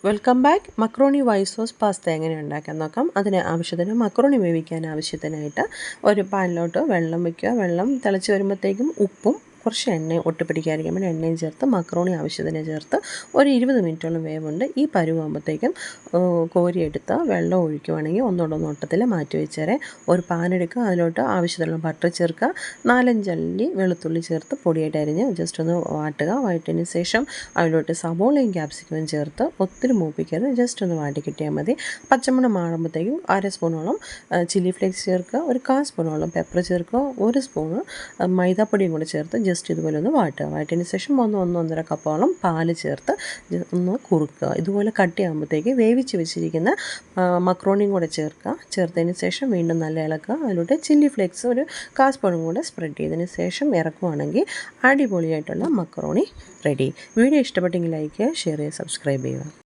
Welcome back. Macaroni white sauce pasta എങ്ങനെ ഉണ്ടാക്കാൻ നോക്കാം. അതിന് ആവശ്യത്തിന് മക്രോണി വേവിക്കാൻ ആവശ്യത്തിനായിട്ട് ഒരു പാനിലോട്ട് വെള്ളം വയ്ക്കുക. വെള്ളം തിളച്ച് വരുമ്പോഴത്തേക്കും ഉപ്പും കുറച്ച് എണ്ണയും ഒട്ടിപ്പിടിക്കാതിരിക്കാൻ വേണ്ടി എണ്ണയും ചേർത്ത് മക്രോണി ആവശ്യത്തിന് ചേർത്ത് ഒരു 20 മിനിറ്റോളം വേവുണ്ട്. ഈ പരുവാകുമ്പോഴത്തേക്കും കോരിയെടുത്ത് വെള്ളം ഒഴിക്കുവാണെങ്കിൽ ഒന്നുകൂടെ ഒട്ടത്തിൽ മാറ്റി വെച്ചേരെ. ഒരു പാൻ എടുക്കുക, അതിലോട്ട് ആവശ്യത്തിനുള്ള ബട്ടർ ചേർക്കുക, 4-5 അല്ലി വെളുത്തുള്ളി ചേർത്ത് പൊടിയായിട്ട് അരിഞ്ഞ് ജസ്റ്റ് ഒന്ന് വാട്ടുക. വാട്ടിയതിന് ശേഷം അതിലോട്ട് സവോളയും ക്യാപ്സിക്കവും ചേർത്ത് ഒത്തിരി മൂപ്പിക്കരുത്, ജസ്റ്റ് ഒന്ന് വാട്ടി കിട്ടിയാൽ മതി. പച്ചമണം മാറുമ്പോഴത്തേക്കും 1/2 സ്പൂണോളം ചില്ലി ഫ്ലേക്സ് ചേർക്കുക, ഒരു 1/4 സ്പൂണോളം പെപ്പർ ചേർക്കുക, 1 സ്പൂണ് മൈദാപ്പൊടിയും കൂടെ ചേർത്ത് ജസ്റ്റ് ഇതുപോലെ ഒന്ന് വാട്ടുക. വാട്ടിയതിന് ശേഷം 1-1.5 കപ്പോളം പാല് ചേർത്ത് ഒന്ന് കുറുക്കുക. ഇതുപോലെ കട്ടിയാകുമ്പോഴത്തേക്ക് വേവിച്ച് വെച്ചിരിക്കുന്ന മക്രോണിയും കൂടെ ചേർക്കുക. ചേർത്തതിന് ശേഷം വീണ്ടും നല്ല ഇളക്കുക. അതിലൂടെ ചില്ലി ഫ്ലേക്സ് ഒരു 1/4 സ്പൂണും കൂടെ സ്പ്രെഡ് ചെയ്തതിന് ശേഷം ഇറക്കുവാണെങ്കിൽ അടിപൊളിയായിട്ടുള്ള മക്രോണി റെഡി. വീഡിയോ ഇഷ്ടപ്പെട്ടെങ്കിൽ ലൈക്ക് ചെയ്യുക, ഷെയർ ചെയ്യുക, സബ്സ്ക്രൈബ് ചെയ്യുക.